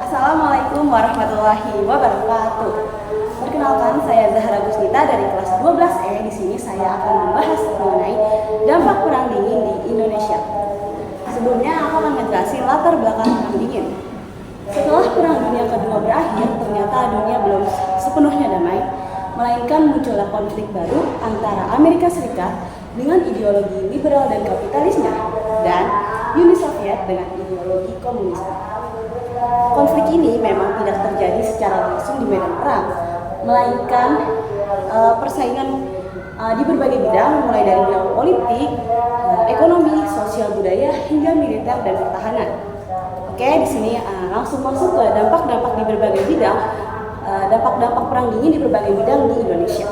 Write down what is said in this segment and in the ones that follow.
Assalamualaikum warahmatullahi wabarakatuh. Perkenalkan, saya Zahra Gusnita dari kelas 12E. Di sini saya akan membahas mengenai dampak perang dingin di Indonesia. Sebelumnya aku akan menjelaskan latar belakang perang dingin. Setelah Perang Dunia Kedua berakhir, ternyata dunia belum sepenuhnya damai, melainkan muncullah konflik baru antara Amerika Serikat dengan ideologi liberal dan kapitalisnya, dan Uni Soviet dengan ideologi komunisme. Konflik ini memang tidak terjadi secara langsung di medan perang, melainkan persaingan di berbagai bidang, mulai dari bidang politik, ekonomi, sosial budaya, hingga militer dan pertahanan. Oke, di sini langsung masuk ke dampak-dampak di berbagai bidang, dampak-dampak perang dingin di berbagai bidang di Indonesia.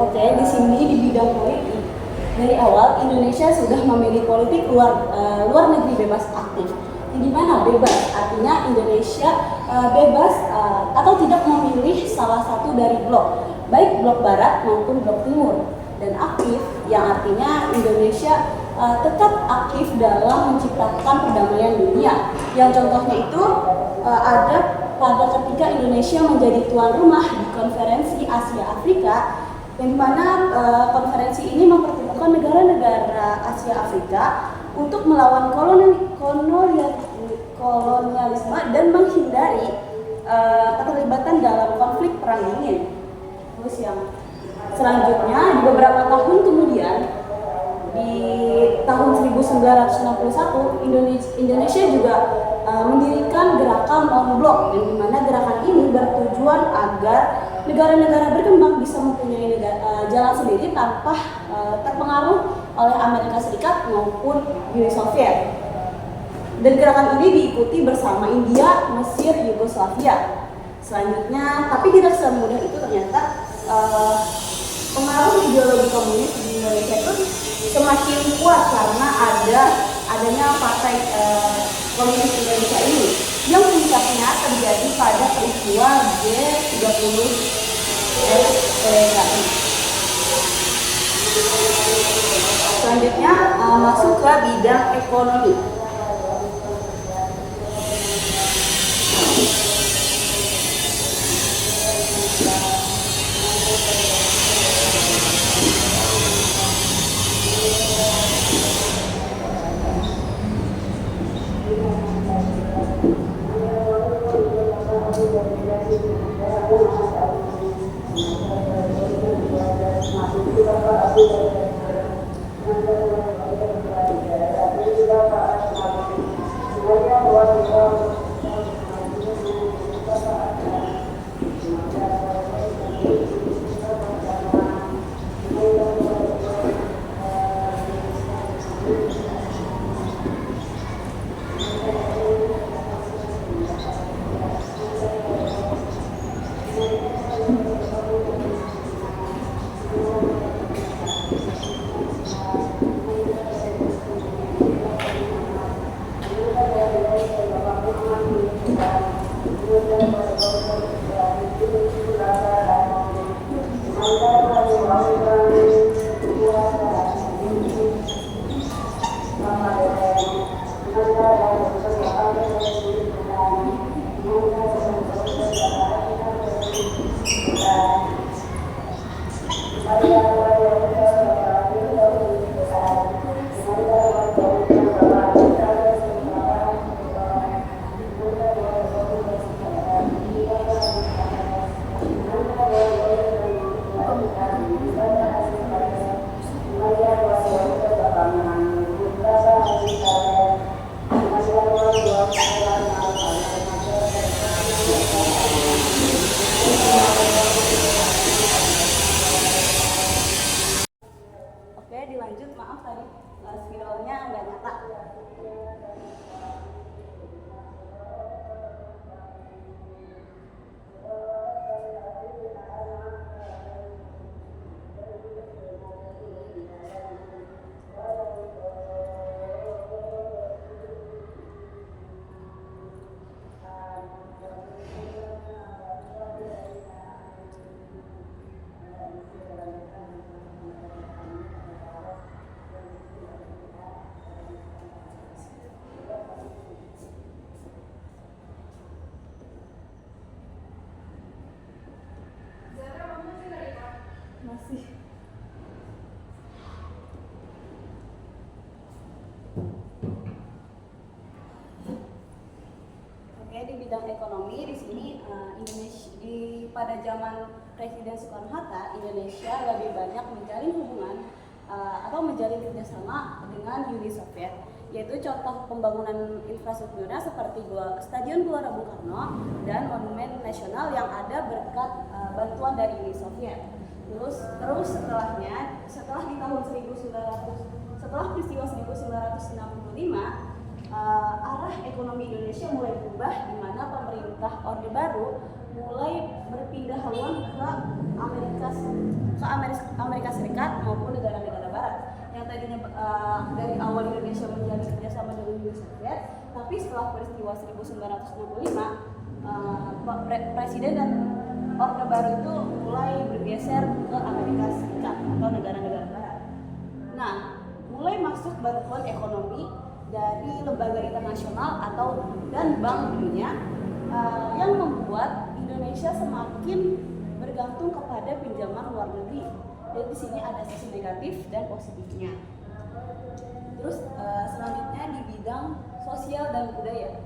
Oke, di sini di bidang politik, dari awal Indonesia sudah memilih politik luar negeri bebas aktif. Di mana bebas artinya Indonesia bebas atau tidak memilih salah satu dari blok, baik blok barat maupun blok timur. Dan aktif yang artinya Indonesia tetap aktif dalam menciptakan perdamaian dunia. Yang contohnya itu ada pada ketika Indonesia menjadi tuan rumah di konferensi Asia Afrika, yang dimana konferensi ini mempertemukan negara-negara Asia Afrika untuk melawan kolonialisme dan menghindari keterlibatan dalam konflik perang dingin. Terus yang selanjutnya, di beberapa tahun kemudian, di tahun 1961 Indonesia juga mendirikan gerakan non-blok, yang dimana gerakan ini bertujuan agar negara-negara berkembang bisa mempunyai jalan sendiri tanpa terpengaruh oleh Amerika Serikat maupun Uni Soviet. Dan gerakan ini diikuti bersama India, Mesir, Yugoslavia. Selanjutnya, tapi tidak semudah itu ternyata pengaruh ideologi komunis di Indonesia itu semakin kuat karena adanya partai komunis Indonesia ini. yang puncaknya terjadi pada peristiwa G30 PKI. Selanjutnya masuk ke bidang ekonomi. Oke, dilanjut. Maaf tadi spiralnya nggak nyata. Masih. Oke, di bidang ekonomi di sini Indonesia pada zaman Presiden Soekarno-Hatta, Indonesia lebih banyak menjalin hubungan atau menjalin kerjasama dengan Uni Soviet, yaitu contoh pembangunan infrastrukturnya seperti Stadion Gelora Bung Karno dan Monumen Nasional yang ada berkat bantuan dari Uni Soviet. Terus setelah di tahun 1900, setelah peristiwa 1965, arah ekonomi Indonesia mulai berubah, di mana pemerintah Orde Baru mulai berpindah haluan ke Amerika Serikat maupun negara-negara Barat. Yang tadinya dari awal Indonesia menjalin kerjasama dengan Uni Soviet, tapi setelah peristiwa 1965, Presiden dan Orde Baru itu mulai bergeser ke Amerika Serikat atau negara-negara Barat. Nah, mulai masuk bantuan ekonomi dari lembaga internasional dan Bank Dunia yang membuat Indonesia semakin bergantung kepada pinjaman luar negeri. Dan di sini ada sisi negatif dan positifnya. Terus selanjutnya di bidang sosial dan budaya.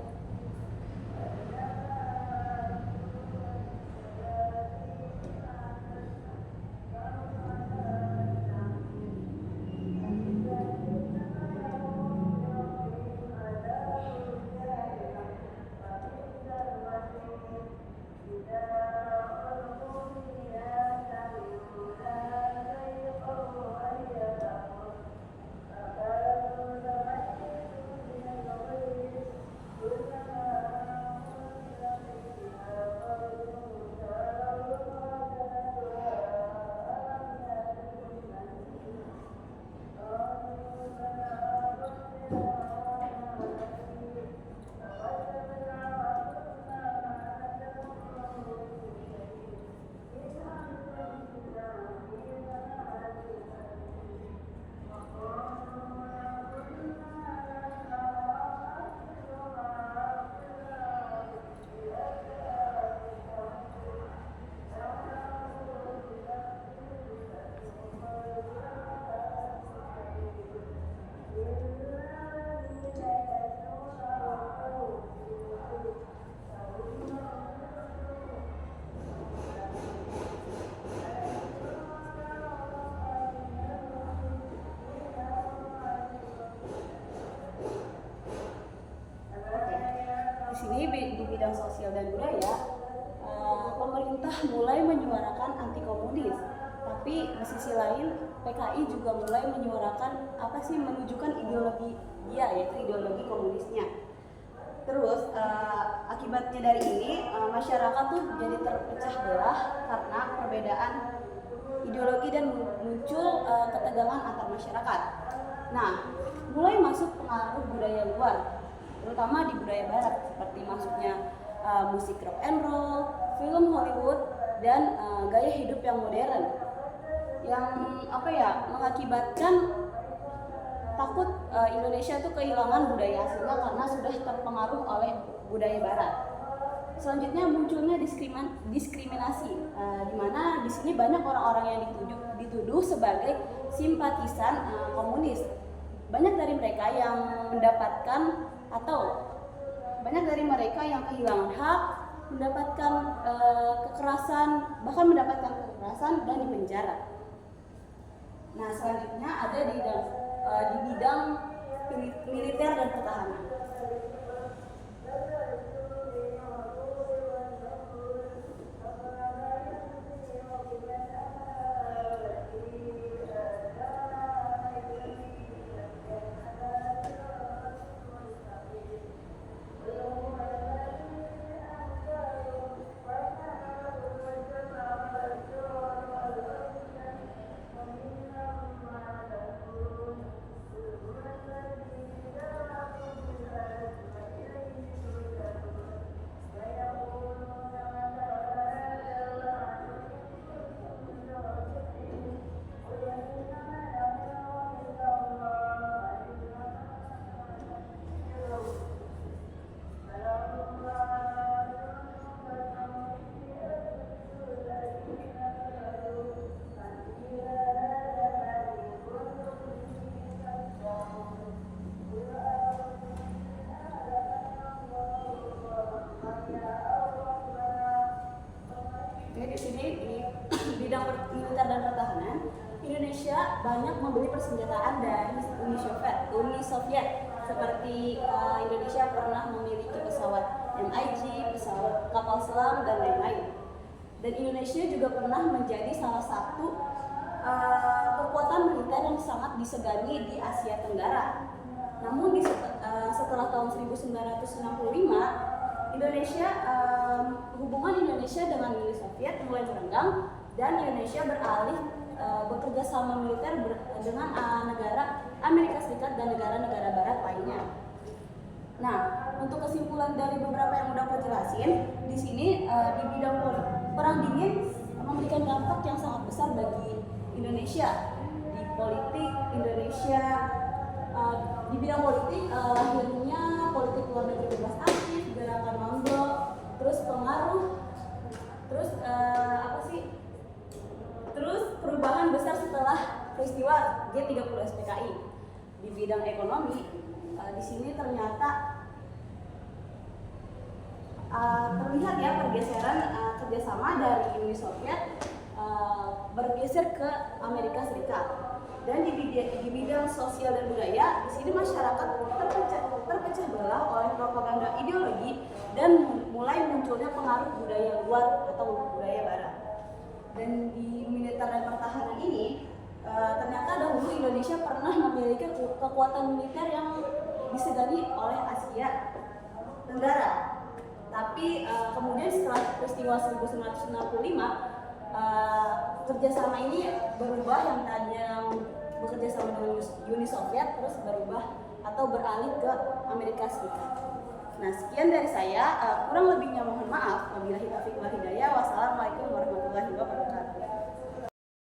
sini di bidang sosial dan budaya, pemerintah mulai menyuarakan anti komunis. Tapi di sisi lain PKI juga mulai menyuarakan menunjukkan ideologi dia, yaitu ideologi komunisnya. Terus akibatnya dari ini masyarakat tuh jadi terpecah belah karena perbedaan ideologi dan muncul ketegangan antar masyarakat. Nah, mulai masuk pengaruh budaya luar, terutama di budaya barat, seperti masuknya musik rock and roll, film Hollywood, dan gaya hidup yang modern, yang mengakibatkan takut Indonesia tuh kehilangan budaya aslinya karena sudah terpengaruh oleh budaya barat. Selanjutnya munculnya diskriminasi, di mana di sini banyak orang-orang yang dituduh sebagai simpatisan komunis. Banyak dari mereka yang kehilangan hak, mendapatkan kekerasan, bahkan mendapatkan kekerasan dan dipenjara. Nah, selanjutnya ada di bidang militer dan pertahanan. Di sini di bidang militer dan pertahanan, Indonesia banyak membeli persenjataan dari Uni Soviet. Seperti Indonesia pernah memiliki pesawat MiG, pesawat kapal selam, dan lain-lain. Dan Indonesia juga pernah menjadi salah satu kekuatan militer yang sangat disegani di Asia Tenggara. Namun setelah tahun 1965, hubungan Indonesia dengan Uni Soviet mulai merenggang dan Indonesia beralih bekerja sama militer dengan negara Amerika Serikat dan negara-negara barat lainnya. Nah, untuk kesimpulan dari beberapa yang udah aku jelasin, di sini di bidang perang dingin memberikan dampak yang sangat besar bagi Indonesia. Di politik Indonesia, di bidang politik lahirnya politik luar negeri bebas aktif, gerakan non-blok, terus pengaruh, terus perubahan besar setelah peristiwa G30 SPKI. Di bidang ekonomi, di sini ternyata terlihat ya pergeseran kerjasama dari Uni Soviet bergeser ke Amerika Serikat. Dan di bidang sosial dan budaya, di sini masyarakat terpecah belah oleh propaganda ideologi dan mulai munculnya pengaruh budaya luar atau budaya barat. Dan di militer dan pertahanan ini, ternyata dahulu Indonesia pernah memiliki kekuatan militer yang disegani oleh Asia Tenggara. Tapi kemudian setelah peristiwa 1965, kerjasama ini berubah, yang tadinya bekerja sama dengan Uni Soviet terus berubah atau beralih ke Amerika Serikat. Nah, sekian dari saya, kurang lebihnya mohon maaf. Wabillahi taufiq wal hidayah.